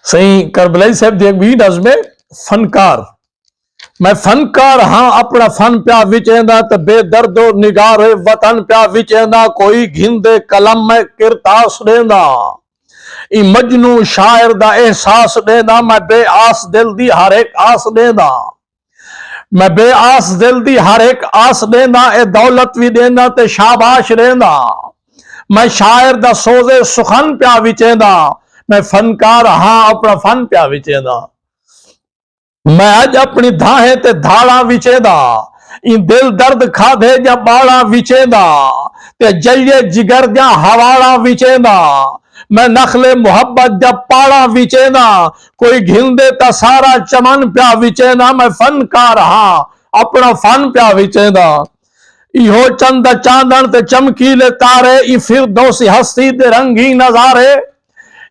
सही करबलाई साहब दी भी नज़्म फनकार। मैं फनकार हाँ अपना फन प्या विचेंदा ते बेदर्दो निगार वतन प्या विचेंदा कोई घिंदे कलम में किरतास देंदा ई मजनू शायर दा एहसास देंदा मैं बेआस दिल दी हर एक आस देंदा मैं बेआस दिल दी हर एक आस देंदा ए दौलत भी देंदा ते शाबाश देंदा मैं शायर दा सोजे सुखन प्या विचेंदा मैं फनकार हाँ अपना फन प्या विचेंदा मैं अज अपनी धाहे ते धाड़ा विचेंदा इन दिल दर्द खाधे जा बाड़ा विचेंदा ते जलिए जिगर जा हवाड़ा विचेंदा मैं नखले मोहब्बत जा पाड़ा विचेंदा कोई घिंदे ता सारा चमन प्या विचेंदा मैं फनकार हाँ अपना फन प्या विचेंदा इहो चंद चांदन ते चमकीले तारे ई फिरदौसी हस्ती दे रंगी नजारे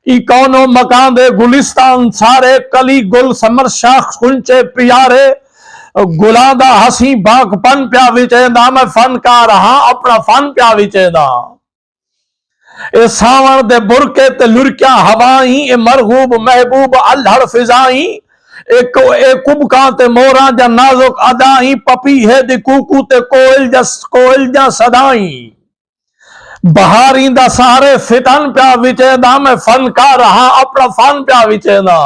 ई कौनो मकान दे गुलिस्तान सारे कली गुल समर शाख खुंचे प्यारे गुलादा हसी बागपन प्या विचेंदा मैं फनकार हाँ अपना फन प्या विचेंदा ए सावण दे बुरके ते लुरक्या हवाई ए मरगूब महबूब अल्हड़ फिजाई ए कुबका ते मोरा जा नाजुक अदाई पपी है दी कूकू ते कोयल जा सदाई बहारी दा सारे फितन प्या विचेंदा मैं फनकार हाँ अपना फन प्या विचेंदा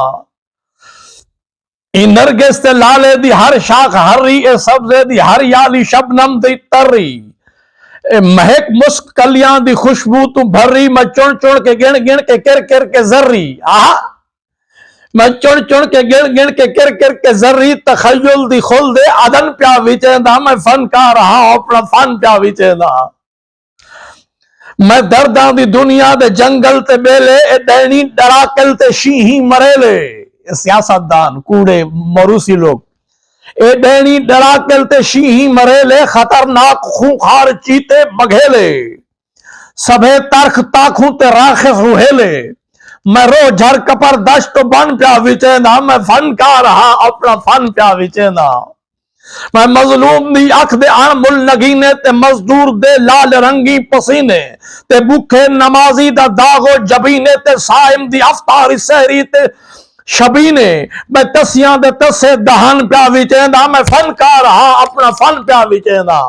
ई नरगिस ते लाले दी हर शाख हरी ए सब्जे दी हरियाली शबनम दी तर्री ए महक मुस्क कलियां दी खुशबू तू भरी मैं चुन चुन के गिन गिन के किर किर के जर्री आहा मैं चुन चुन के गिन गिन के किर किर के जर्री तखय्युल दी खुल दे अदन प्या विचेंदा मैं फनकार हाँ अपना फन प्या विचेंदा मैं दर्दां दी दुनिया दे जंगल ते बेले ए डैनी डराकल ते शीही मरेले सियासतदान कूड़े मरूसी लोग ए डैनी डराकल ते शीही मरेले खतरनाक खूंखार चीते बघेले सभे तरख ताखू ते राखे रुहेले मैं रो झर कपर दश्त बन प्या विचेंदा मैं फनकार हाँ अपना फन प्या विचेंदा मैं मजलूम दी अख दे अणमुल नगीने ते मजदूर दे लाल रंगी पसीने ते भूखे नमाजी दा दागो जबीने ते साइम दी अफ्तारी सहरी ते शबीने मैं तसियां दे तसे दहन प्या विचेंदा मैं फनकार हाँ अपना फन प्या विचेंदा।